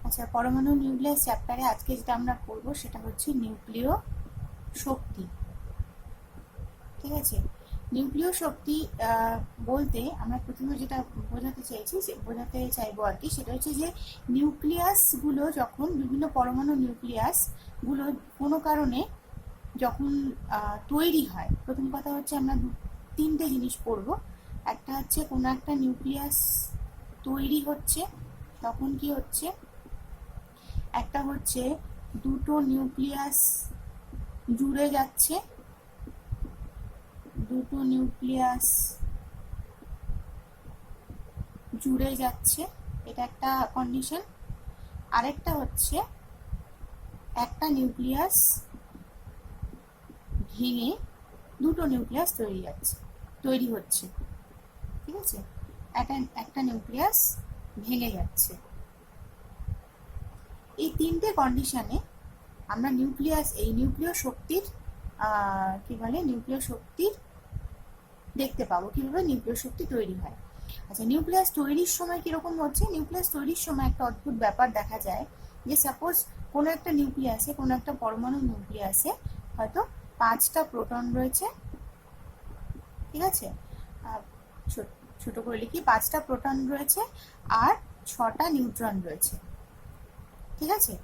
আচ্ছা, পরমাণু নিউক্লিয়াস চ্যাপ্টারে আজকে যেটা আমরা পড়ব সেটা হচ্ছে নিউক্লিয় শক্তি। ঠিক আছে, নিউক্লিয় শক্তি বলতে আমরা প্রথমে যেটা বোঝাতে চাইবো আর কি, সেটা হচ্ছে যে নিউক্লিয়াসগুলো যখন বিভিন্ন পরমাণু নিউক্লিয়াসগুলো কোনো কারণে যখন তৈরি হয়, প্রথম কথা হচ্ছে আমরা তিনটে জিনিস পড়বো। একটা হচ্ছে কোনো একটা নিউক্লিয়াস তৈরি হচ্ছে, তখন কি হচ্ছে, একটা হচ্ছে দুটো নিউক্লিয়াস জুড়ে যাচ্ছে, দুটো নিউক্লিয়াস জুড়ে যাচ্ছে, এটা একটা কন্ডিশন। আরেকটা হচ্ছে একটা নিউক্লিয়াস ভেঙে দুটো নিউক্লিয়াস তৈরি হচ্ছে। ঠিক আছে, একটা নিউক্লিয়াস ভেঙে যাচ্ছে। এই তিনটে কন্ডিশনে আমরা নিউক্লিয় শক্তির নিউক্লিয় শক্তির দেখতে পাবো কিভাবে নিউক্লিয় শক্তি তৈরি হয়। আচ্ছা, নিউক্লিয়াস তৈরির সময় কিরকম হচ্ছে? নিউক্লিয়াস তৈরির সময় একটা অদ্ভুত ব্যাপার দেখা যায় যে সাপোজ কোনো একটা নিউক্লিয়াসে, কোনো একটা পরমাণু নিউক্লিয়াসে হয়তো 5টা প্রোটন রয়েছে। ঠিক আছে, ছোট করে লিখি, 5টা প্রোটন রয়েছে আর 6টা নিউট্রন রয়েছে। ঠিক আছে,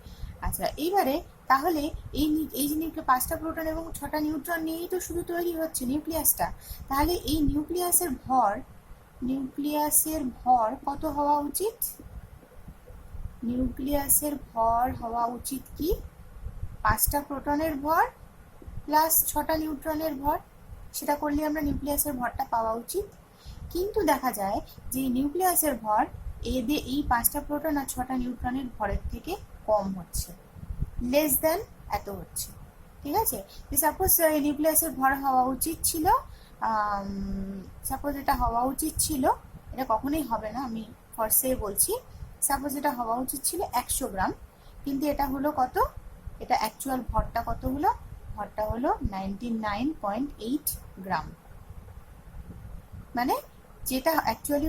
আচ্ছা এইবারে তাহলে এই যে 5টা প্রোটন এবং 6টা নিউট্রন নিয়েই তো শুধু তৈরি হচ্ছে নিউক্লিয়াসটা। তাহলে এই নিউক্লিয়াসের ভর কত হওয়া উচিত? নিউক্লিয়াসের ভর হওয়া উচিত কি 5টা প্রোটনের ভর প্লাস 6টা নিউট্রনের ভর। সেটা করলে আমরা নিউক্লিয়াসের ভরটা পাওয়া উচিত। কিন্তু দেখা যায় যে নিউক্লিয়াসের ভর এই 5টা প্রোটন আর 6টা নিউট্রনের ভরের থেকে কম হচ্ছে, লেস দেন এত হচ্ছে। ঠিক আছে, যে সাপোজ নিউক্লিয়াসের ভর হওয়া উচিত ছিল, এটা কখনোই হবে না, আমি ফরসে বলছি, সাপোজ এটা হওয়া উচিত ছিল 100 গ্রাম, কিন্তু এটা হলো কত? এটা অ্যাকচুয়াল ভরটা কত হলো? ভরটা হলো 99.8 গ্রাম। মানে যেটা অ্যাকচুয়ালি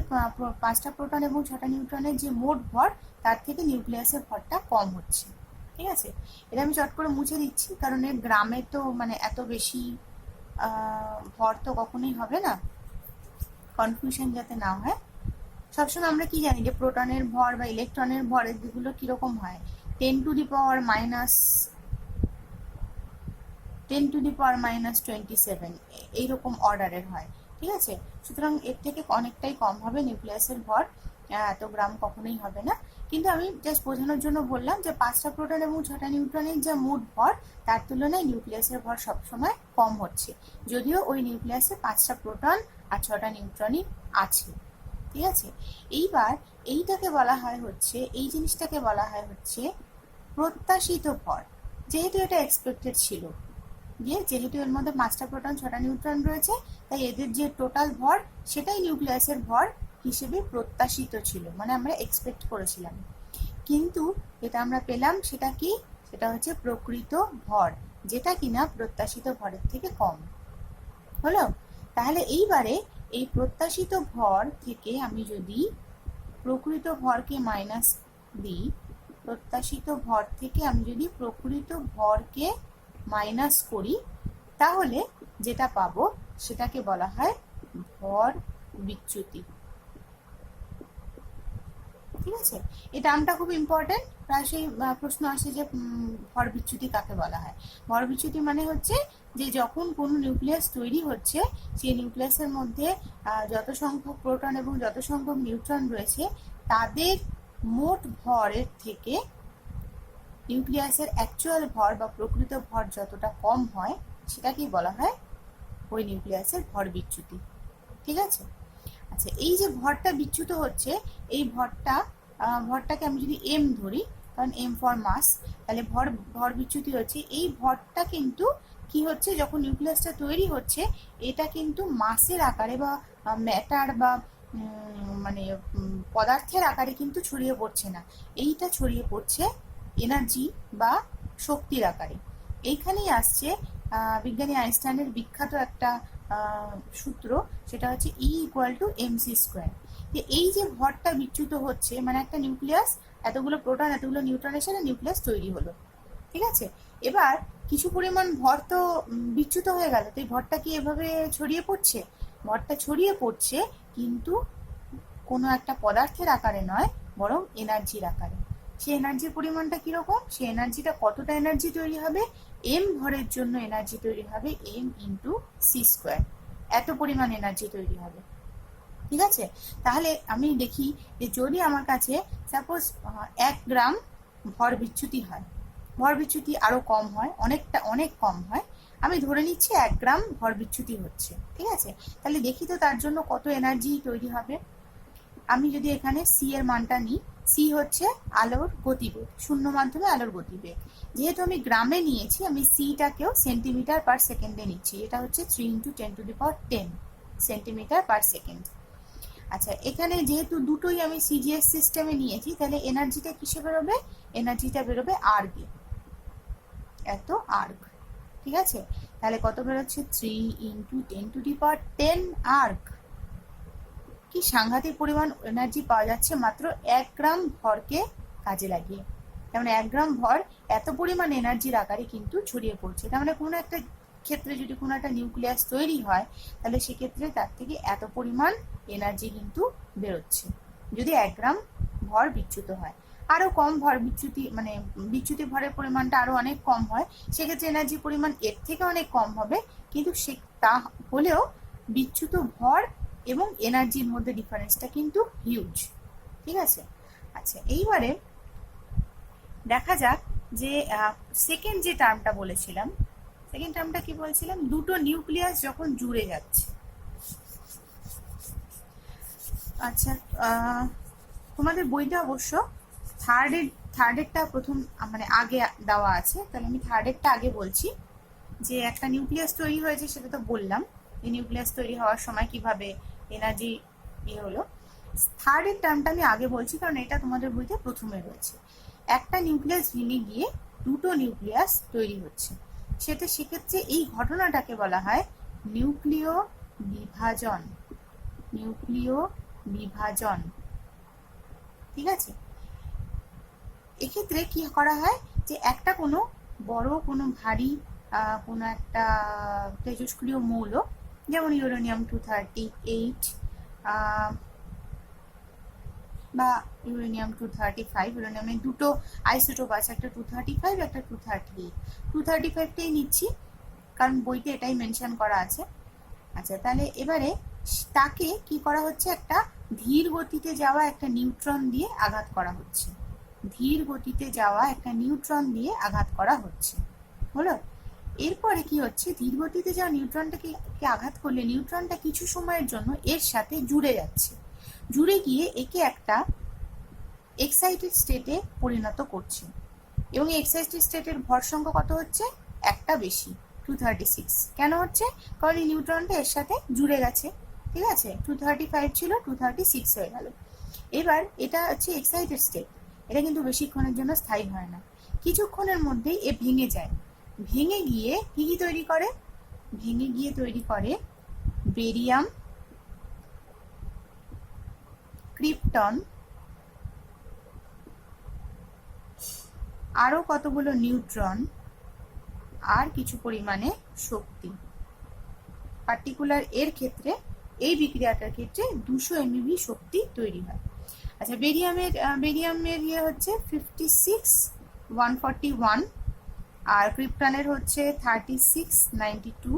5টা প্রোটন এবং 6টা নিউট্রনের যে মোট ভর, তার থেকে নিউক্লিয়াসের ভরটা কম হচ্ছে। ঠিক আছে, এটা আমি চট করে মুছে দিচ্ছি, কারণ এর গ্রামে তো এত বেশি ভর তো কখনোই হবে না, কনফিউশন যাতে না হয়। সবসময় আমরা কি জানি যে প্রোটনের ভর বা ইলেকট্রনের ভরের দিকগুলো কিরকম হয়, 10 টু দি পাওয়ার মাইনাস 27 এইরকম অর্ডারের হয়। ঠিক আছে, সুতরাং এর থেকে অনেকটাই কম হবে নিউক্লিয়াসের ভর, এত গ্রাম কখনোই হবে না। কিন্তু আমি জাস্ট বোঝানোর জন্য বললাম যে 5টা প্রোটন এবং 6টা নিউট্রনের যে মোট ভর, তার তুলনায় নিউক্লিয়াসের ভর সবসময় কম হচ্ছে, যদিও ওই নিউক্লিয়াসে 5টা প্রোটন আর 6টা নিউট্রনই আছে। ঠিক আছে, এইবার এই জিনিসটাকে বলা হয় হচ্ছে প্রত্যাশিত ভর। যেহেতু এটা এক্সপেক্টেড ছিল, যেহেতু এর মধ্যে 5টা প্রোটন 6টা নিউট্রন রয়েছে, তাই এদের যে টোটাল ভর সেটাই নিউক্লিয়াসের ভর হিসেবে প্রত্যাশিত ছিল, মানে আমরা এক্সপেক্ট করেছিলাম। কিন্তু এটা আমরা পেলাম, সেটা কি? সেটা হচ্ছে প্রকৃত ভর, যেটা কিনা প্রত্যাশিত ভরের থেকে কম হলো। তাহলে এইবারে এই প্রত্যাশিত ভর থেকে আমি যদি প্রকৃত ভরকে মাইনাস দিই, প্রত্যাশিত ভর থেকে আমি যদি প্রকৃত ভরকে মাইনাস করি, তাহলে যেটা পাবো সেটাকে বলা হয় ভর বিচ্যুতি। ঠিক আছে, এই টার্মটা খুব ইম্পর্টেন্ট, প্রায়শই প্রশ্ন আসে যে ভর বিচ্যুতি কাকে বলা হয়। ভর বিচ্যুতি মানে হচ্ছে যে যখন কোনো নিউক্লিয়াস তৈরি হচ্ছে, সেই নিউক্লিয়াসের মধ্যে যত সংখ্যক প্রোটন এবং যত সংখ্যক নিউট্রন রয়েছে, তাদের মোট ভরের থেকে নিউক্লিয়াসের অ্যাকচুয়াল ভর বা প্রকৃত ভর যতটা কম হয়, সেটাকেই বলা হয় ওই নিউক্লিয়াসের ভর বিচ্যুতি। ঠিক আছে, আচ্ছা এই যে ভরটা বিচ্যুত হচ্ছে, এই ভরটাকে আমি যদি এম ধরি, কারণ এম ফর মাস, তাহলে ভর বিচ্যুতি হচ্ছে। এই ভরটা কিন্তু কি হচ্ছে, যখন নিউক্লিয়াসটা তৈরি হচ্ছে, এটা কিন্তু মাসের আকারে বা ম্যাটার বা পদার্থের আকারে কিন্তু ছড়িয়ে পড়ছে না, এইটা ছড়িয়ে পড়ছে এনার্জি বা শক্তির আকারে। এইখানেই আসছে বিজ্ঞানী আইনস্টাইনের বিখ্যাত একটা সূত্র, সেটা হচ্ছে E = mc²। যে এই যে ভরটা বিচ্যুত হচ্ছে, মানে একটা নিউক্লিয়াস এতগুলো প্রোটন এতগুলো নিউট্রনের সাথে নিউক্লিয়াস তৈরি হলো, ঠিক আছে। এবার কিছু পরিমাণ ভর তো বিচ্যুত হয়ে গেল, তো এই ভরটা কি এভাবে ছড়িয়ে পড়ছে? ভরটা ছড়িয়ে পড়ছে কিন্তু কোনো একটা পদার্থের আকারে নয়, বরং এনার্জির আকারে। সে এনার্জির পরিমাণটা কিরকম? সে এনার্জিটা কতটা এনার্জি তৈরি হবে? এম ভরের জন্য এনার্জি তৈরি হবে এম ইন্টু সি স্কোয়ার, এত পরিমাণ এনার্জি তৈরি হবে, ঠিক আছে। তাহলে আমি দেখি যে যদি আমার কাছে সাপোজ 1 গ্রাম ভর বিচ্যুতি হয়, ভর বিচ্যুতি আরো কম হয়, অনেক কম হয়, আমি ধরে নিচ্ছি 1 গ্রাম ভর বিচ্যুতি হচ্ছে, ঠিক আছে। তাহলে দেখি তো তার জন্য কত এনার্জি তৈরি হবে। আমি যদি এখানে সি এর মানটা নিই, সি হচ্ছে আলোর গতিবেগ, শূন্য মাধ্যমে আলোর গতিবেগ। যেহেতু আমি গ্রামে নিয়েছি, আমি সিটাকেও সেন্টিমিটার পার সেকেন্ডে নিচ্ছি, এটা হচ্ছে 3 × 10⁻10 সেন্টিমিটার পার সেকেন্ড। আচ্ছা, এখানে যেহেতু দুটোই আমি সিজিএস সিস্টেমে নিয়েছি, তাহলে এনার্জিটা কিসে বেরোবে? এনার্জিটা বেরোবে আর্গে, এত আর্গ, ঠিক আছে। তাহলে কত বেরোচ্ছে? 3 × 10⁻10 আর্গ। কি সাংঘাতিক পরিমাণ এনার্জি পাওয়া যাচ্ছে মাত্র 1 গ্রাম ভরকে কাজে লাগিয়ে। তার মানে 1 গ্রাম ভর এত পরিমাণ এনার্জির আকারে কিন্তু ছড়িয়ে পড়ছে। তার মানে কোনো একটা ক্ষেত্রে যদি কোনো একটা নিউক্লিয়াস তৈরি হয়, তাহলে সেক্ষেত্রে তার থেকে এত পরিমাণ এনার্জি কিন্তু বেরোচ্ছে, যদি 1 গ্রাম ভর বিচ্যুত হয়। আরো কম ভর বিচ্যুতি, মানে বিচ্যুতি ভরের পরিমাণটা আরো অনেক কম হয়, সেক্ষেত্রে এনার্জির পরিমাণ এর থেকে অনেক কম হবে, কিন্তু সে তা হলেও বিচ্যুত ভর এবং এনার্জির মধ্যে ডিফারেন্সটা কিন্তু হিউজ, ঠিক আছে। আচ্ছা, এইবারে দেখা যাক যে সেকেন্ড যে টার্মটা বলেছিলাম, সেকেন্ড টার্মটা কি বলছিলাম? দুটো নিউক্লিয়াস যখন জুড়ে যাচ্ছে। আচ্ছা, তোমাদের বইটা অবশ্য থার্ডেরটা প্রথম, মানে আগে দেওয়া আছে, তাহলে আমি থার্ডেরটা আগে বলছি। যে একটা নিউক্লিয়াস তৈরি হয়েছে সেটা তো বললাম, এই নিউক্লিয়াস তৈরি হওয়ার সময় কিভাবে এনার্জি হলো। থার্ডের টার্মটা আমি আগে বলছি, কারণ এটা তোমাদের বইতে প্রথমে রয়েছে। একটা নিউক্লিয়াস ভেঙে গিয়ে দুটো নিউক্লিয়াস তৈরি হচ্ছে, সেক্ষেত্রে এই ঘটনাটাকে বলা হয় নিউক্লিয় বিভাজন। নিউক্লিয় বিভাজন, ঠিক আছে। এক্ষেত্রে কি করা হয়, যে একটা কোনো বড় কোনো ভারী কোনো একটা তেজস্ক্রিয় মৌল, যেমন ইউরেনিয়াম 238 বা ইউরেনিয়াম 235, ইউরেনিয়ামের দুটো আইসোটোপ আছে, একটা 235 একটা 238, 235টাই নিচ্ছি কারণ বইতে এটাই মেনশন করা আছে। আচ্ছা, তাহলে এবারে তাকে কি করা হচ্ছে, একটা ধীর গতিতে যাওয়া একটা নিউট্রন দিয়ে আঘাত করা হচ্ছে, ধীর গতিতে যাওয়া একটা নিউট্রন দিয়ে আঘাত করা হচ্ছে, হলো। এরপরে কি হচ্ছে, ধীর গতিতে যাওয়া নিউট্রনটাকে আঘাত করলে নিউট্রনটা কিছু সময়ের জন্য এর সাথে জুড়ে যাচ্ছে, জুড়ে গিয়ে একে একটা এক্সাইটেড স্টেটে পরিণত করছে, এবং এক্সাইটেড স্টেটের ভর সংখ্যা কত হচ্ছে? একটা বেশি, 236। কেন হচ্ছে? কারণ এই নিউট্রনটা এর সাথে জুড়ে গেছে, ঠিক আছে। 235 ছিল, 236 হয়ে গেল। এবার এটা হচ্ছে এক্সাইটেড স্টেট, এটা কিন্তু বেশিক্ষণের জন্য স্থায়ী হয় না, কিছুক্ষণের মধ্যেই এ ভেঙে যায়। ভেঙে গিয়ে কি কি তৈরি করে? ভেঙে গিয়ে তৈরি করে বেরিয়াম, ক্রিপ্টন, আরো কতগুলো নিউট্রন, আর কিছু পরিমাণে শক্তি। পার্টিকুলার এর ক্ষেত্রে, এই বিক্রিয়াটার ক্ষেত্রে 200 MeV শক্তি তৈরি হয়। আচ্ছা, বেরিয়ামের ইয়ে হচ্ছে 56 141, আর ক্রিপ্টনের হচ্ছে 36 92,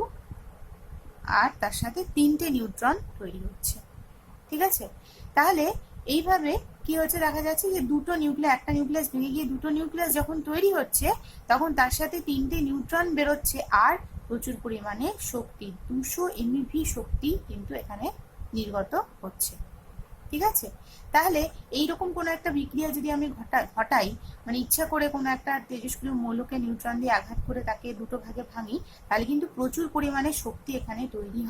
আর তার সাথে 3টে নিউট্রন তৈরি হচ্ছে, ঠিক আছে। তাহলে এইভাবে কি হচ্ছে দেখা যাচ্ছে যে দুটো নিউক্লিয়াস, একটা নিউক্লিয়াস ভেঙে গিয়ে দুটো নিউক্লিয়াস যখন তৈরি হচ্ছে, তখন তার সাথে 3টে নিউট্রন বেরোচ্ছে, আর প্রচুর পরিমাণে শক্তি, 200 MeV শক্তি কিন্তু এখানে নির্গত হচ্ছে, ঠিক আছে। তাহলে এইরকম কোনো একটা বিক্রিয়া যদি আমি ঘটাই, মানে ইচ্ছা করে কোনো একটা তেজস্ক্রিয় মৌলকে নিউট্রন দিয়ে আঘাত করে তাকে দুটো ভাগে ভাঙি, তাহলে কিন্তু প্রচুর পরিমাণে শক্তি এখানে তৈরি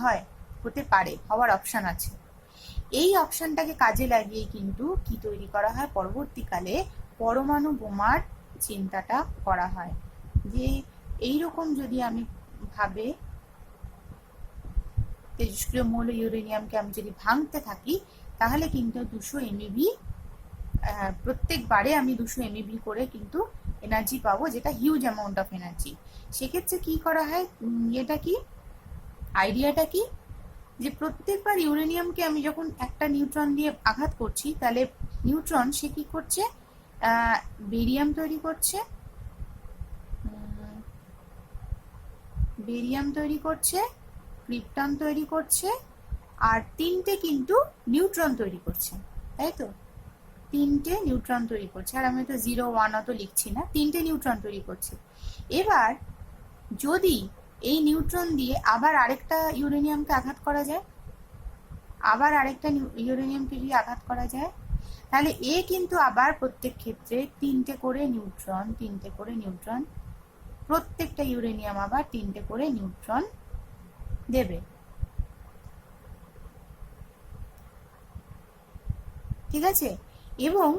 হতে পারে, হওয়ার অপশন আছে। এই অপশনটাকে কাজে লাগিয়ে কিন্তু কি তৈরি করা হয়, পরবর্তীকালে পরমাণু বোমার চিন্তাটা করা হয়। যে এইরকম যদি আমি ভাবে তেজস্ক্রিয় মৌল ইউরেনিয়ামকে আমি যদি ভাঙতে থাকি, তাহলে কিন্তু 200 এমইভি প্রত্যেকবারে আমি 200 এমইভি করে কিন্তু এনার্জি পাবো, যেটা হিউজ অ্যামাউন্ট অফ এনার্জি। সেক্ষেত্রে কি করা হয়, এটা কি আইডিয়াটা কি, যে প্রত্যেকবার ইউরেনিয়ামকে আমি যখন একটা নিউট্রন দিয়ে আঘাত করছি, তাহলে নিউট্রন সে কি করছে, বেরিয়াম তৈরি করছে, ক্রিপ্টন তৈরি করছে, আর তিনটে কিন্তু নিউট্রন তৈরি করছে, তাই তো? তিনটে নিউট্রন তৈরি করছে, আর আমি তো 0 1 অত লিখছি না, তিনটে নিউট্রন তৈরি করছে। এবার যদি এই নিউট্রন দিয়ে আবার আরেকটা ইউরেনিয়ামকে আঘাত করা যায়, তাহলে এ কিন্তু আবার প্রত্যেক ক্ষেত্রে তিনটে করে নিউট্রন, প্রত্যেকটা ইউরেনিয়াম আবার তিনটে করে নিউট্রন দেবে। ঠিক আছে? এবং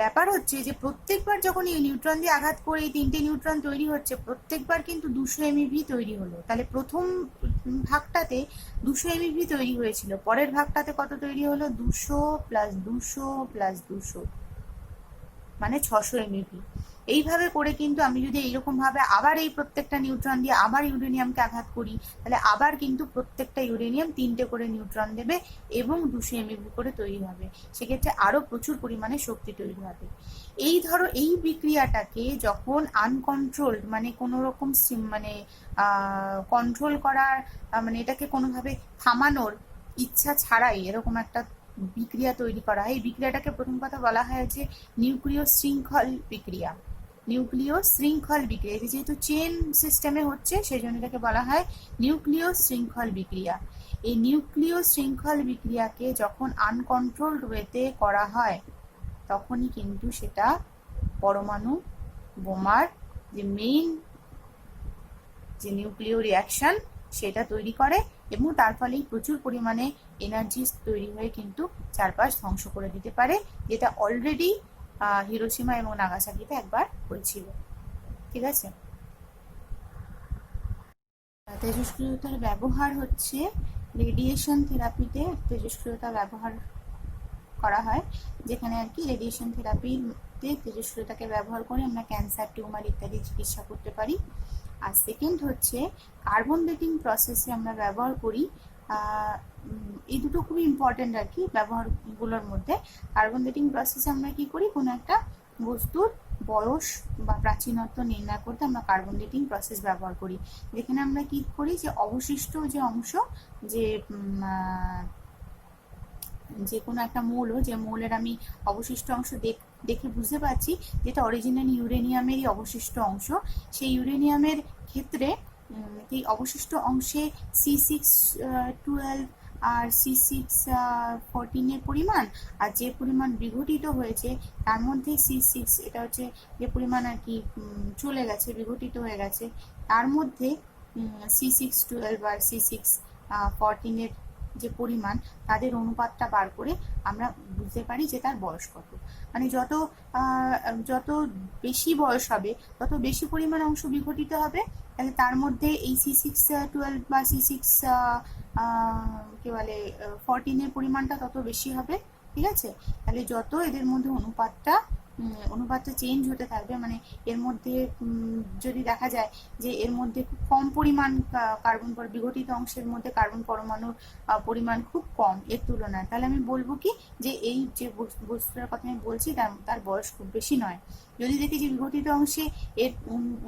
ব্যাপার হচ্ছে যে প্রত্যেকবার যখন এই নিউট্রন দিয়ে আঘাত করে এই তিনটে নিউট্রন তৈরি হচ্ছে, প্রত্যেকবার কিন্তু 200 এমইভি তৈরি হলো। তাহলে প্রথম ভাগটাতে 200 এমইভি তৈরি হয়েছিল, পরের ভাগটাতে কত তৈরি হলো, 200 প্লাস 200 প্লাস 200, মানে 600 এমইভি। এইভাবে করে কিন্তু আমি যদি এইরকম ভাবে আবার এই প্রত্যেকটা নিউট্রন দিয়ে আবার ইউরেনিয়ামকে আঘাত করি, তাহলে আবার কিন্তু প্রত্যেকটা ইউরেনিয়াম তিনটে করে নিউট্রন দেবে এবং 200 এমইভি করে তৈরি হবে। সেক্ষেত্রে আরো প্রচুর পরিমাণে শক্তি তৈরি হবে। এই বিক্রিয়াটাকে যখন আনকন্ট্রোলড, মানে কোনো রকম মানে কন্ট্রোল করার, মানে এটাকে কোনোভাবে থামানোর ইচ্ছা ছাড়াই এরকম একটা বিক্রিয়া তৈরি করা হয়, এই বিক্রিয়াটাকে প্রথম কথা বলা হয় যে নিউক্লিয় শৃঙ্খল বিক্রিয়া। যেহেতু চেন সিস্টেমে হচ্ছে, সেই জন্য এটাকে বলা হয় নিউক্লিয় শৃঙ্খল বিক্রিয়া। এই নিউক্লিয় শৃঙ্খল বিক্রিয়াকে যখন আনকন্ট্রোলড ওয়েতে করা হয়, তখনই কিন্তু সেটা পরমাণু বোমার যে মেইন যে নিউক্লিয় রিয়াকশন সেটা তৈরি করে, এবং তার ফলেই প্রচুর পরিমাণে এনার্জি তৈরি হয়ে কিন্তু চারপাশ ধ্বংস করে দিতে পারে, যেটা অলরেডি হিরোশিমা এবং নাগাসাকিতে একবার হয়েছিল। ঠিক আছে? তেজস্ক্রিয়তার ব্যবহার হচ্ছে রেডিয়েশন থেরাপিতে তেজস্ক্রিয়তা ব্যবহার করা হয়, যেখানে আর কি রেডিয়েশন থেরাপিতে তেজস্ক্রিয়তাকে ব্যবহার করে আমরা ক্যান্সার, টিউমার ইত্যাদি চিকিৎসা করতে পারি। আর সেকেন্ড হচ্ছে কার্বন ডেটিং প্রসেসে আমরা ব্যবহার করি, এই দুটো খুবই ইম্পর্টেন্ট আর কি ব্যবহারগুলোর মধ্যে। কার্বন ডেটিং প্রসেসে আমরা কি করি, কোনো একটা বস্তুর বয়স বা প্রাচীনত্ব নির্ণয় করতে আমরা কার্বন ডেটিং প্রসেস ব্যবহার করি, যেখানে আমরা কি করি, যে অবশিষ্ট যে অংশ, যে কোনো একটা মৌল, যে মৌলের আমি অবশিষ্ট অংশ দেখে বুঝতে পারছি যেটা অরিজিনাল ইউরেনিয়ামেরই অবশিষ্ট অংশ, সেই ইউরেনিয়ামের ক্ষেত্রে এই অবশিষ্ট অংশে C612 আর C614 এর পরিমাণ, আর যে পরিমাণ বিঘটিত হয়েছে তার মধ্যে C6, এটা হচ্ছে যে পরিমাণ আর কি চলে গেছে, বিঘটিত হয়ে গেছে, তার মধ্যে C612 আর C614 এর যে পরিমাণ, তাদের অনুপাতটা বার করে আমরা বুঝতে পারি যে তার বয়স কত। মানে যত বেশি বয়স হবে তত বেশি পরিমাণ অংশ বিঘটিত হবে, তাহলে তার মধ্যে এই C612 বা কি বলে 14 এর পরিমাণটা তত বেশি হবে। ঠিক আছে? তাহলে যত এদের মধ্যে অনুপাতটা চেঞ্জ হতে থাকবে, মানে এর মধ্যে যদি দেখা যায় যে এর মধ্যে খুব কম পরিমাণ কার্বন বিঘটিত অংশের মধ্যে কার্বন পরমাণুর পরিমাণ খুব কম এর তুলনায়, তাহলে আমি বলবো কি, যে এই যে বস্তুটার কথা আমি বলছি তার বয়স খুব বেশি নয়। যদি দেখি যে বিঘটিত অংশে এর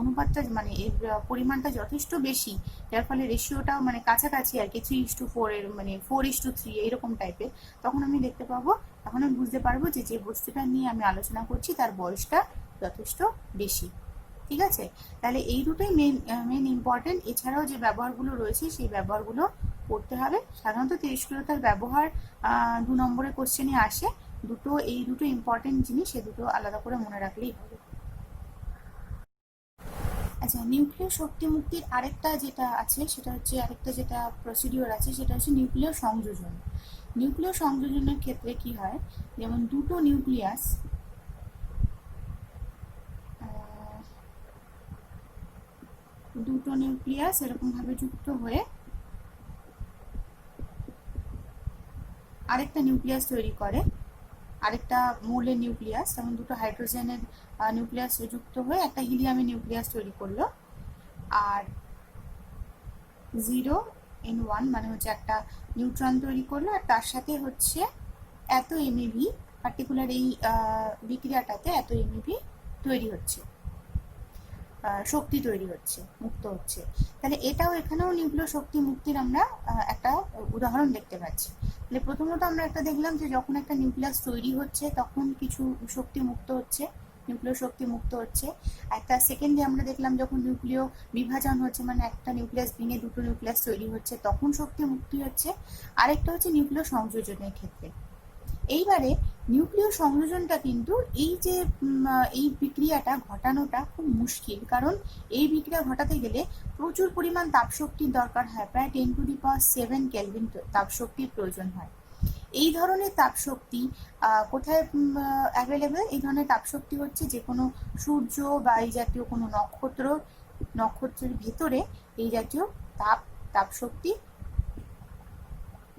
অনুপাতটা, মানে এর পরিমাণটা যথেষ্ট বেশি, যার ফলে রেশিওটাও মানে কাছাকাছি আর কি 3:4 এর, মানে 4:3 এইরকম টাইপের, তখন আমি দেখতে পাবো, তখন আমি বুঝতে পারবো যে যে বস্তুটা নিয়ে আমি আলোচনা করছি তার বয়সটা যথেষ্ট বেশি। ঠিক আছে? তাহলে এই দুটোই মেন ইম্পর্টেন্ট। এছাড়াও যে ব্যবহারগুলো রয়েছে সেই ব্যবহারগুলো করতে হবে। সাধারণত তেজস্ক্রিয়তার ব্যবহার 2 নম্বরের কোশ্চেনে আসে, এই দুটো ইম্পর্টেন্ট জিনিস, সে দুটো আলাদা করে মনে রাখলেই হবে। আচ্ছা, নিউক্লিয় শক্তি মুক্তির আরেকটা যেটা আছে, সেটা হচ্ছে যেটা প্রসিডিওর আছে, সেটা হচ্ছে নিউক্লিয় সংযোজন। নিউক্লিয় সংযোজনের ক্ষেত্রে কি হয়, যেমন দুটো নিউক্লিয়াস এরকম ভাবে যুক্ত হয়ে আরেকটা নিউক্লিয়াস তৈরি করে, আরেকটা মৌলের নিউক্লিয়াস, যেমন দুটো হাইড্রোজেনের নিউক্লিয়াস যুক্ত হয়ে একটা হিলিয়ামের নিউক্লিয়াস তৈরি করলো। আর 0n1 মানে হচ্ছে একটা নিউট্রন তৈরি করলো, আর তার সাথে হচ্ছে এত এমইভি, পার্টিকুলার এই বিক্রিয়াটাতে এত এমইভি তৈরি হচ্ছে, শক্তি তৈরি হচ্ছে, মুক্ত হচ্ছে। তাহলে এটাও এখানেও নিউক্লিয় শক্তি মুক্তির আমরা একটা উদাহরণ দেখতে পাচ্ছি। তাহলে প্রথমত আমরা একটা দেখলাম যে যখন একটা নিউক্লিয়াস তৈরি হচ্ছে তখন কিছু শক্তি মুক্ত হচ্ছে, নিউক্লিয় শক্তি মুক্ত হচ্ছে। একটা সেকেন্ডে আমরা দেখলাম যখন নিউক্লিয় বিভাজন হচ্ছে, মানে একটা নিউক্লিয়াস ভেঙে দুটো নিউক্লিয়াস তৈরি হচ্ছে, তখন শক্তি মুক্তি হচ্ছে। আরেকটা হচ্ছে নিউক্লিয় সংযোজনের ক্ষেত্রে। এইবারে নিউক্লিয় সংযোজনটা কিন্তু এই যে এই বিক্রিয়াটা ঘটানোটা খুব মুশকিল, কারণ এই বিক্রিয়া ঘটাতে গেলে প্রচুর পরিমাণ তাপশক্তির দরকার হয়, প্রায় 10⁷ কেলভিন তাপশক্তির প্রয়োজন হয়। এই ধরনের তাপশক্তি কোথায় অ্যাভেলেবেল? এই ধরনের তাপশক্তি হচ্ছে যে কোনো সূর্য বা এই জাতীয় কোনো নক্ষত্রের ভেতরে এই জাতীয় তাপশক্তি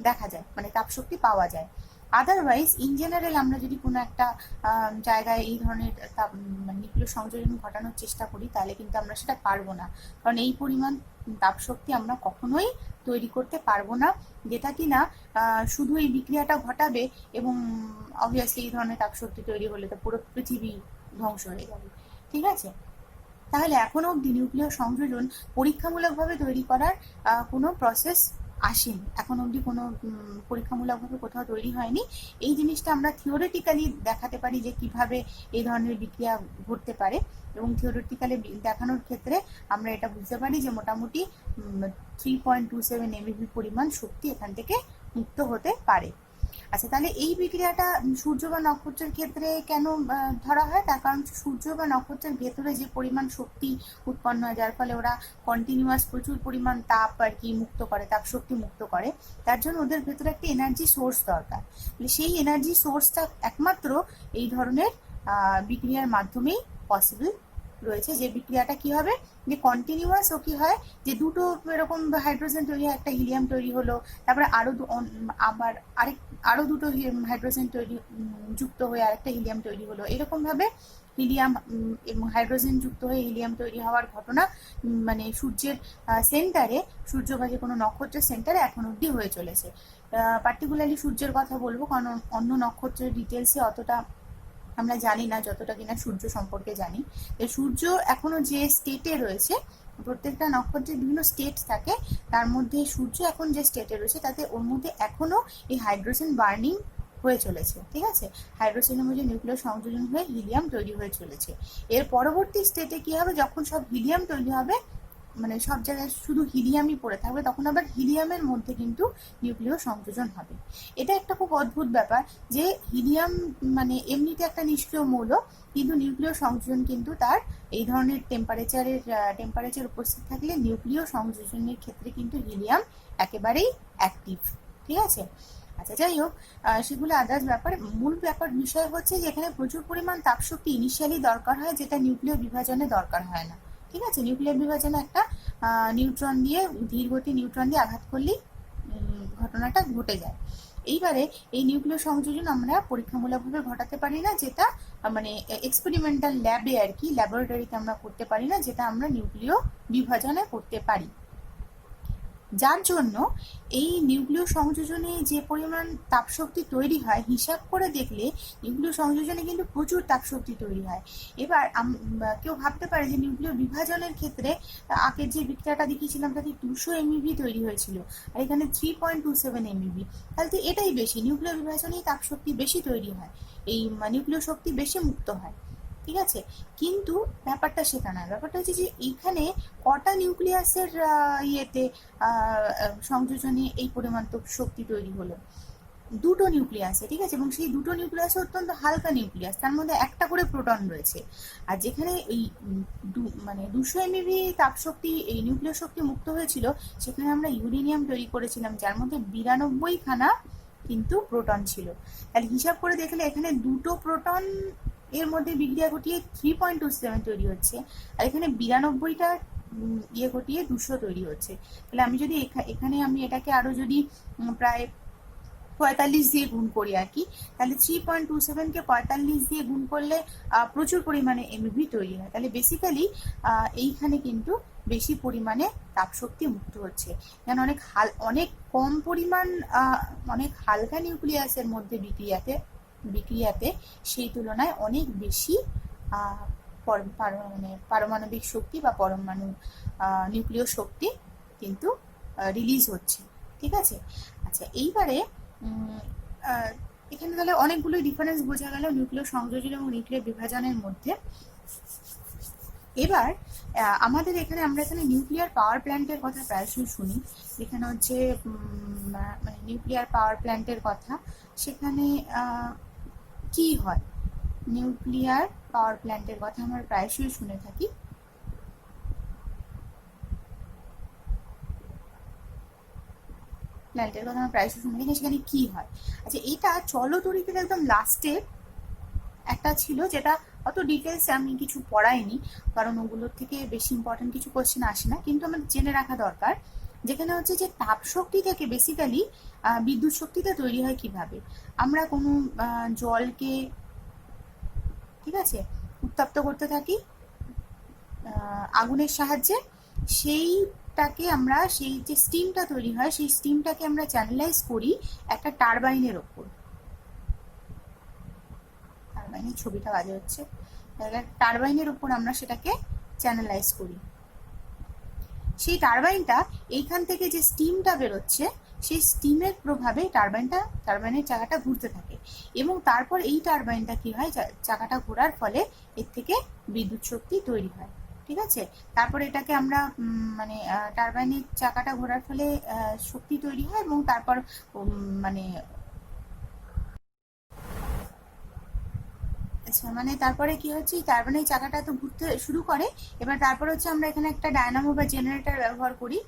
দেখা যায়, মানে তাপশক্তি পাওয়া যায়। আদারওয়াইজ ইন জেনারেল আমরা যদি কোনো একটা জায়গায় এই ধরনের নিউক্লিয় সংযোজন ঘটানোর চেষ্টা করি, তাহলে কিন্তু আমরা সেটা পারবো না, কারণ এই পরিমাণ তাপশক্তি আমরা কখনোই তৈরি করতে পারবো না, যেটা কিনা শুধু এই বিক্রিয়াটা ঘটাবে, এবং অবভিয়াসলি এই ধরনের তাপশক্তি তৈরি হলে তো পুরো পৃথিবী ধ্বংস হয়ে যাবে। ঠিক আছে, তাহলে এখনো অব্দি নিউক্লিয় সংযোজন পরীক্ষামূলকভাবে তৈরি করার কোনো প্রসেস আসেনি, এখন অবধি কোনো পরীক্ষামূলকভাবে কোথাও তৈরি হয়নি। এই জিনিসটা আমরা থিওরিটিক্যালি দেখাতে পারি যে কিভাবে এই ধরনের বিক্রিয়া ঘটতে পারে, এবং থিওরিটিক্যালি দেখানোর ক্ষেত্রে আমরা এটা বুঝতে পারি যে মোটামুটি 3.27 এমইভি পরিমাণ শক্তি এখান থেকে মুক্ত হতে পারে। আচ্ছা, তাহলে এই বিক্রিয়াটা সূর্য বা নক্ষত্রের ক্ষেত্রে কেন ধরা হয়? তার কারণ সূর্য বা নক্ষত্রের ভেতরে যে পরিমাণ শক্তি উৎপন্ন হয়, যার ফলে ওরা কন্টিনিউয়াস প্রচুর পরিমাণ তাপ আর কি মুক্ত করে, তাপ শক্তি মুক্ত করে, তার জন্য ওদের ভেতরে একটা এনার্জি সোর্স দরকার। সেই এনার্জি সোর্সটা একমাত্র এই ধরনের বিক্রিয়ার মাধ্যমেই পসিবল রয়েছে, যে বিক্রিয়াটা কি হবে, যে কন্টিনিউয়াস ও কি হয়, যে দুটো এরকম হাইড্রোজেন তৈরি হয়, একটা হিলিয়াম তৈরি হলো, তারপরে আরো দুটো হাইড্রোজেন তৈরি যুক্ত হয়ে আরেকটা হিলিয়াম তৈরি হলো, এরকম ভাবে হিলিয়াম এবং হাইড্রোজেন যুক্ত হয়ে হিলিয়াম তৈরি হওয়ার ঘটনা মানে সূর্যের সেন্টারে, সূর্য বা যে কোনো নক্ষত্রের সেন্টারে এখন অব্দি হয়ে চলেছে। পার্টিকুলারলি সূর্যের কথা বলবো, কারণ অন্য নক্ষত্রের ডিটেলসে অতটা আমরা জানি না যতটা কিনা সূর্য সম্পর্কে জানি। সূর্য এখনো যে স্টেটে রয়েছে, প্রত্যেকটা নক্ষত্রের বিভিন্ন স্টেট থাকে, তার মধ্যে সূর্য এখন যে স্টেটে রয়েছে তাতে ওর মধ্যে এখনো এই হাইড্রোজেন বার্নিং হয়ে চলেছে। ঠিক আছে, হাইড্রোজেনের মধ্যে নিউক্লিয় সংযোজন হয়ে হিলিয়াম তৈরি হয়ে চলেছে। এর পরবর্তী স্টেটে কি হবে, যখন সব হিলিয়াম তৈরি হবে, মানে সব জায়গায় শুধু হিলিয়ামই পড়ে থাকবে, তখন আবার হিলিয়ামের মধ্যে কিন্তু নিউক্লিয় সংযোজন হবে। এটা একটা খুব অদ্ভুত ব্যাপার যে হিলিয়াম মানে এমনিতে একটা নিষ্ক্রিয় মৌল, কিন্তু নিউক্লিয় সংযোজন কিন্তু তার এই ধরনের টেম্পারেচার উপস্থিত থাকলে নিউক্লিয় সংযোজনের ক্ষেত্রে কিন্তু হিলিয়াম একেবারেই অ্যাক্টিভ। ঠিক আছে, আচ্ছা যাই হোক, সেগুলো আদার্স ব্যাপার। মূল বিষয় হচ্ছে যে এখানে প্রচুর পরিমাণ তাপশক্তি ইনিশিয়ালি দরকার হয়, যেটা নিউক্লিয় বিভাজনে দরকার হয় না। ঠিক আছে, নিউক্লিয়ার বিভাজনে একটা নিউট্রন দিয়ে, ধীরগতি নিউট্রন দিয়ে আঘাত করলেই ঘটনাটা ঘটে যায়। এইবারে এই নিউক্লিয় সংযোজন আমরা পরীক্ষামূলকভাবে ঘটাতে পারি না, যেটা মানে এক্সপেরিমেন্টাল ল্যাবে আর কি, ল্যাবরেটরিতে আমরা করতে পারি না, যেটা আমরা নিউক্লিয় বিভাজনে করতে পারি। যার জন্য এই নিউক্লিয় সংযোজনে যে পরিমাণ তাপশক্তি তৈরি হয়, হিসাব করে দেখলে নিউক্লিয় সংযোজনে কিন্তু প্রচুর তাপশক্তি তৈরি হয়। এবার কেউ ভাবতে পারে যে নিউক্লিয় বিভাজনের ক্ষেত্রে আগের যে বিক্রিয়াটা দেখিয়েছিলাম তাতে 200 এমইভি তৈরি হয়েছিল, আর এখানে 3.27 এমইভি, তাহলে তো এটাই বেশি, নিউক্লিয় বিভাজনেই তাপশক্তি বেশি তৈরি হয়, এই নিউক্লিয় শক্তি বেশি মুক্ত হয়। ঠিক আছে, কিন্তু ব্যাপারটা সেটা নয়, ব্যাপারটা হচ্ছে যে এইখানে কটা নিউক্লিয়াসের ইয়েতে সংযোজনে এই পরিমাণ শক্তি তৈরি হলো, দুটো নিউক্লিয়াসে। ঠিক আছে, এবং সেই দুটো নিউক্লিয়াস অত্যন্ত হালকা নিউক্লিয়াস, তার মধ্যে একটা করে প্রোটন রয়েছে। আর যেখানে এই মানে 200 এমইভি তাপশক্তি এই নিউক্লিয় শক্তি মুক্ত হয়েছিল, সেখানে আমরা ইউরেনিয়াম তৈরি করেছিলাম, যার মধ্যে 92খানা কিন্তু প্রোটন ছিল। তাহলে হিসাব করে দেখলে এখানে দুটো প্রোটন এর মধ্যে বিক্রিয়া ঘটিয়ে 3.27 তৈরি হচ্ছে, আর এখানে 92টা ইয়ে ঘটিয়ে 200 তৈরি হচ্ছে। তাহলে আমি যদি এখানে আমি এটাকে আরো যদি প্রায় 45 দিয়ে গুণ করি আর কি, তাহলে 3.27কে 45 দিয়ে গুণ করলে প্রচুর পরিমাণে এমইভি তৈরি হয়। তাহলে বেসিক্যালি এইখানে কিন্তু বেশি পরিমাণে তাপশক্তি মুক্ত হচ্ছে, কারণ অনেক কম পরিমাণ অনেক হালকা নিউক্লিয়াসের মধ্যে বিক্রিয়াতে সেই তুলনায় অনেক বেশি মানে পারমাণবিক শক্তি বা পরমাণু নিউক্লিয় শক্তি কিন্তু রিলিজ হচ্ছে। ঠিক আছে, আচ্ছা এইবারে এখানে তাহলে অনেকগুলো ডিফারেন্স বোঝা গেল নিউক্লিয় সংযোজন এবং নিউক্লিয় বিভাজনের মধ্যে। এবার আমাদের এখানে আমরা এখানে নিউক্লিয়ার পাওয়ার প্ল্যান্টের কথা প্রায়শই শুনি, যেখানে হচ্ছে মানে নিউক্লিয়ার পাওয়ার প্ল্যান্টের কথা, সেখানে কি হয়, নিউক্লিয়ার পাওয়ার প্ল্যান্টের কথা আমরা প্রায়শই শুনে থাকি। প্ল্যান্টের কথা আমরা প্রায়শই শুনে থাকি, সেখানে কি হয়। আচ্ছা, এটা চলতরিকের একদম লাস্টের একটা ছিল, যেটা অত ডিটেলস আমি কিছু পড়াইনি, কারণ ওগুলোর থেকে বেশি ইম্পর্টেন্ট কিছু কোশ্চেন আসে না, কিন্তু আমাদের জেনে রাখা দরকার। যেখানে হচ্ছে যে তাপ শক্তি থেকে বেসিক্যালি বিদ্যুৎ শক্তিটা তৈরি হয় কিভাবে। আমরা কোনো জলকে, ঠিক আছে, উত্তপ্ত করতে থাকি আগুনের সাহায্যে, সেইটাকে আমরা, সেই যে স্টিমটা তৈরি হয় সেই স্টিমটাকে আমরা চ্যানেলাইজ করি একটা টারবাইনের ওপর। টারবাইনের ছবিটা বাজে হচ্ছে, টারবাইনের উপর আমরা সেটাকে চ্যানেলাইজ করি। সেই টারবাইনটা, এইখান থেকে যে স্টিমটা বেরোচ্ছে সেই স্টিমের প্রভাবে টারবাইনের চাকাটা ঘুরতে থাকে, এবং তারপর এই টারবাইনটা কি হয়, চাকাটা ঘোরার ফলে এর থেকে বিদ্যুৎ শক্তি তৈরি হয়। ঠিক আছে, তারপর এটাকে আমরা মানে টারবাইনের চাকাটা ঘোরার ফলে শক্তি তৈরি হয়, এবং তারপর মানে আচ্ছা, মানে তারপরে কি হচ্ছে, টারবাইনের চাকাটা তো ঘুরতে শুরু করে। এবার তারপর হচ্ছে আমরা এখানে একটা ডায়নামো বা জেনারেটর ব্যবহার করি।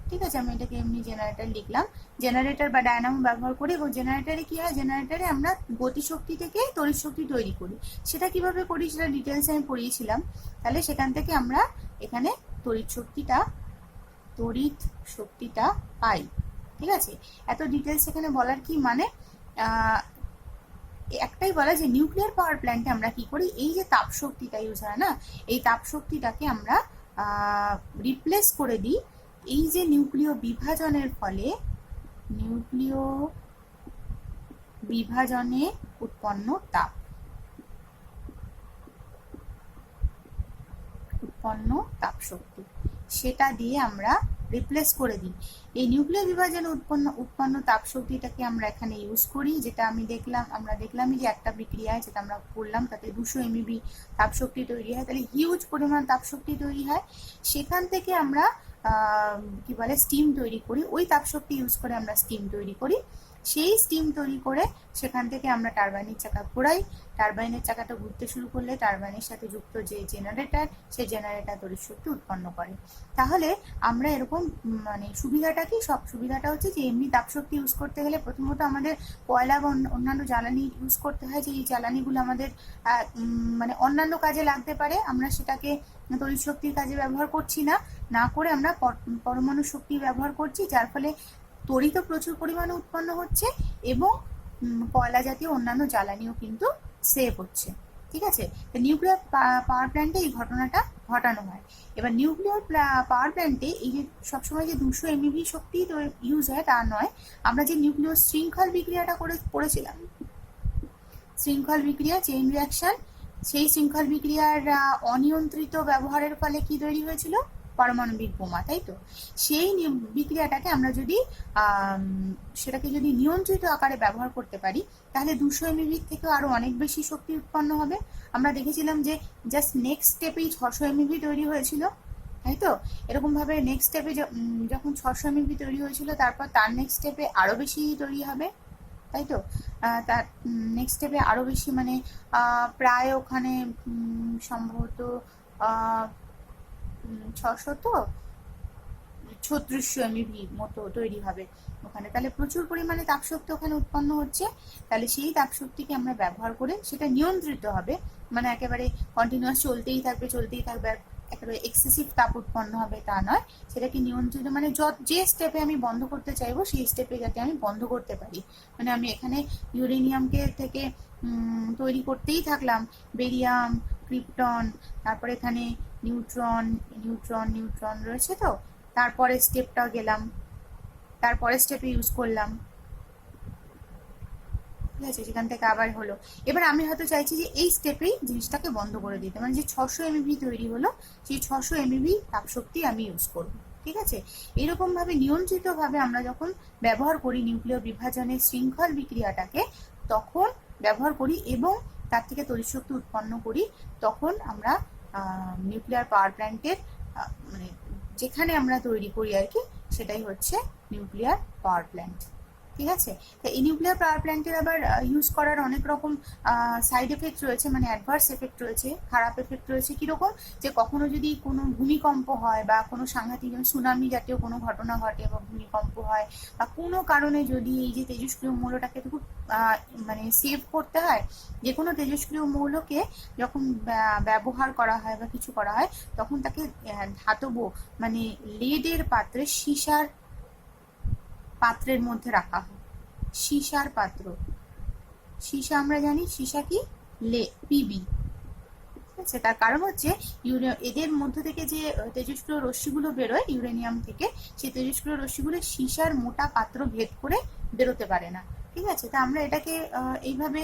ঠিক আছে, আমি এটাকে এমনি জেনারেটর লিখলাম, জেনারেটর বা ডায়নামো ব্যবহার করি। এবং জেনারেটরে কি হয়, জেনারেটরে আমরা গতিশক্তি থেকে তড়িৎ শক্তি তৈরি করি। সেটা কিভাবে করি সেটা ডিটেলস আমি পড়িয়েছিলাম। তাহলে সেখান থেকে আমরা এখানে তড়িৎ শক্তিটা পাই। ঠিক আছে, এত ডিটেলস এখানে বলার কি মানে, একটাই বলা যে নিউক্লিয়ার পাওয়ার প্ল্যান্টে আমরা কি করি, এই যে তাপ শক্তিটা ইউজ হয় না, এই তাপ শক্তিটাকে আমরা রিপ্লেস করে দিই এই যে নিউক্লিয় বিভাজনের ফলে, নিউক্লিয় বিভাজনে উৎপন্ন তাপ শক্তি, সেটা দিয়ে আমরা রিপ্লেস করে দিই। এই নিউক্লিয় বিভাজনে উৎপন্ন তাপ শক্তিটাকে আমরা এখানে ইউজ করি, যেটা আমরা দেখলামই যে একটা বিক্রিয়ায়, যেটা আমরা করলাম, তাতে 200 এমইভি তাপ শক্তি তৈরি হয়। তাহলে হিউজ পরিমাণ তাপ শক্তি তৈরি হয়। সেখান থেকে আমরা কি বলে স্টিম তৈরি করি, ওই তাপ শক্তি ইউজ করে আমরা স্টিম তৈরি করি। সেই স্টিম তৈরি করে সেখান থেকে আমরা টারবাইনের চাকা ঘোরাই। টারবাইনের চাকাটা ঘুরতে শুরু করলে টারবাইনের সাথে যুক্ত যে জেনারেটর, সেই জেনারেটর তড়িৎ শক্তি উৎপন্ন করে। তাহলে আমরা এরকম মানে সুবিধাটা কি, সব সুবিধাটা হচ্ছে যে এমনি তাপশক্তি ইউজ করতে গেলে প্রথমত আমাদের কয়লা বা অন্যান্য জ্বালানি ইউজ করতে হয়, যে এই জ্বালানিগুলো আমাদের মানে অন্যান্য কাজে লাগতে পারে, আমরা সেটাকে তড়িৎ শক্তির কাজে ব্যবহার করছি না করে আমরা পরমাণু শক্তি ব্যবহার করছি, যার ফলে তড়িৎ প্রচুর পরিমাণে উৎপন্ন হচ্ছে এবং কয়লা জাতীয় অন্যান্য জ্বালানিও কিন্তু সেভ হচ্ছে। ঠিক আছে, নিউক্লিয়ার পাওয়ার প্ল্যান্টে এই ঘটনাটা ঘটানো হয়। এবার নিউক্লিয়ার পাওয়ার প্ল্যান্টে এই যে সবসময় যে 200 এমইভি শক্তি ইউজ হয় তা নয়, আমরা যে নিউক্লিয় শৃঙ্খল বিক্রিয়াটা পড়েছিলাম, শৃঙ্খল বিক্রিয়া, চেইন রিয়াকশন, সেই শৃঙ্খল বিক্রিয়ার অনিয়ন্ত্রিত ব্যবহারের ফলে কি তৈরি হয়েছিল, পারমাণবিক বোমা, তাই তো। সেই বিক্রিয়াটাকে আমরা যদি সেটাকে যদি নিয়ন্ত্রিত আকারে ব্যবহার করতে পারি, তাহলে 200 এমইভি থেকেও আরো অনেক বেশি শক্তি উৎপন্ন হবে। আমরা দেখেছিলাম যে জাস্ট নেক্সট স্টেপেই 600 এমইভি তৈরি হয়েছিল, তাই তো। এরকম ভাবে নেক্সট স্টেপে যখন 600 এমইভি তৈরি হয়েছিল, তারপর তার নেক্সট স্টেপে আরো বেশি তৈরি হবে, তাই তো। তার নেক্সট স্টেপে আরো বেশি, মানে প্রায় ওখানে সম্ভবত 636 এমইভি মতো তৈরি হবে ওখানে। তাহলে প্রচুর পরিমাণে তাপশক্তি ওখানে উৎপন্ন হচ্ছে। তাহলে সেই তাপশক্তিকে আমরা ব্যবহার করে, সেটা নিয়ন্ত্রিত হবে, মানে একেবারে কন্টিনিউয়াস চলতেই থাকবে, একেবারে এক্সেসিভ তাপ উৎপন্ন হবে তা নয়, সেটাকে নিয়ন্ত্রিত মানে যে স্টেপে আমি বন্ধ করতে চাইবো সেই স্টেপে যাতে আমি বন্ধ করতে পারি। মানে আমি এখানে ইউরেনিয়ামকে থেকে তৈরি করতেই থাকলাম, বেরিয়াম, ক্রিপ্টন, তারপরে এখানে নিউট্রন নিউট্রন নিউট্রন রয়েছে, তো তারপরে স্টেপটা গেলাম, তারপরে স্টেপে ইউজ করলাম, ঠিক আছে, সেখান থেকে আবার হলো। এবার আমি হয়তো চাইছি যে এই স্টেপেই জিনিসটাকে বন্ধ করে দিতে, মানে যে 600 এমইভি তৈরি হলো সেই 600 এমইভি তাপশক্তি আমি ইউজ করবো, ঠিক আছে। এরকম ভাবে নিয়ন্ত্রিত ভাবে আমরা যখন ব্যবহার করি নিউক্লিয় বিভাজনের শৃঙ্খল বিক্রিয়াটাকে, তখন ব্যবহার করি এবং তার থেকে তড়িৎ শক্তি উৎপন্ন করি, তখন আমরা নিউক্লিয়ার পাওয়ার প্ল্যান্টের মানে যেখানে আমরা তৈরি করি আর কি, সেটাই হচ্ছে নিউক্লিয়ার পাওয়ার প্ল্যান্ট, ঠিক আছে। তো এই নিউক্লিয়ার পাওয়ার প্ল্যান্টের আবার ইউজ করার অনেক রকম সাইড এফেক্ট রয়েছে, মানে অ্যাডভার্স এফেক্ট রয়েছে, খারাপ এফেক্ট রয়েছে। কিরকম, যে কখনো যদি কোনো ভূমিকম্প হয় বা কোনো সাংঘাতিক সুনামি জাতীয় কোনো ঘটনা ঘটে বা ভূমিকম্প হয়, বা কোনো কারণে যদি এই যে তেজস্ক্রিয় মৌলটাকে খুব মানে সেভ করতে হয়, যে কোনো তেজস্ক্রিয় মৌলকে যখন ব্যবহার করা হয় বা কিছু করা হয়, তখন তাকে ধাতব মানে লেডের পাত্রে, সীসার পাত্রের মধ্যে রাখা হয়। সীসার পাত্র, সীসা আমরা জানি, সীসা কি পিবি, ঠিক আছে। তার কারণ হচ্ছে এদের মধ্য থেকে যে তেজস্ক্রিয় রশ্মিগুলো বেরোয় ইউরেনিয়াম থেকে, সেই তেজস্ক্রিয় রশ্মিগুলো সীসার মোটা পাত্র ভেদ করে বেরোতে পারে না, ঠিক আছে। তা আমরা এটাকে এইভাবে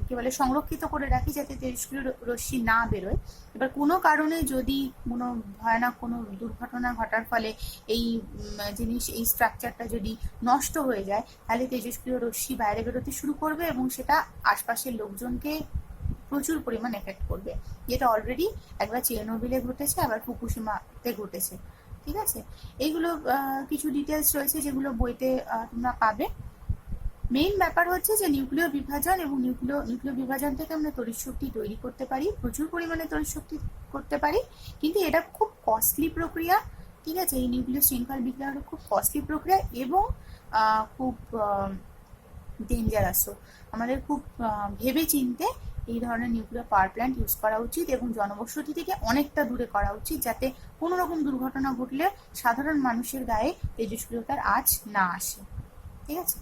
কি বলে সংরক্ষিত করে রাখি যাতে তেজস্ক্রিয় রশ্মি না বেরোয়। এবার কোনো কারণে যদি কোনো ভয়ানক কোনো দুর্ঘটনা ঘটার ফলে এই জিনিস, এই স্ট্রাকচারটা যদি নষ্ট হয়ে যায়, তাহলে তেজস্ক্রিয় রশ্মি বাইরে বেরোতে শুরু করবে এবং সেটা আশপাশের লোকজনকে প্রচুর পরিমাণ এফেক্ট করবে, যেটা অলরেডি একবার চেরনোবিলে ঘটেছে, আবার ফুকুশিমাতে ঘটেছে, ঠিক আছে। এইগুলো কিছু ডিটেলস রয়েছে যেগুলো বইতে তোমরা পাবে। মেইন ব্যাপার হচ্ছে যে নিউক্লিয় বিভাজন, এবং নিউক্লিয় বিভাজন থেকে আমরা তড়িৎ শক্তি তৈরি করতে পারি, প্রচুর পরিমাণে তড়িৎ শক্তি করতে পারি, কিন্তু এটা খুব কস্টলি প্রক্রিয়া, ঠিক আছে। এই নিউক্লিয় শৃঙ্খল বিক্রিয়াটা খুব কস্টলি প্রক্রিয়া এবং খুব ডেঞ্জারাসও। আমাদের খুব ভেবে চিনতে এই ধরনের নিউক্লিয়ার পাওয়ার প্ল্যান্ট ইউজ করা উচিত এবং জনবসতি থেকে অনেকটা দূরে করা উচিত, যাতে কোনো রকম দুর্ঘটনা ঘটলে সাধারণ মানুষের গায়ে তেজস্ক্রিয়তার আঁচ না আসে, ঠিক আছে।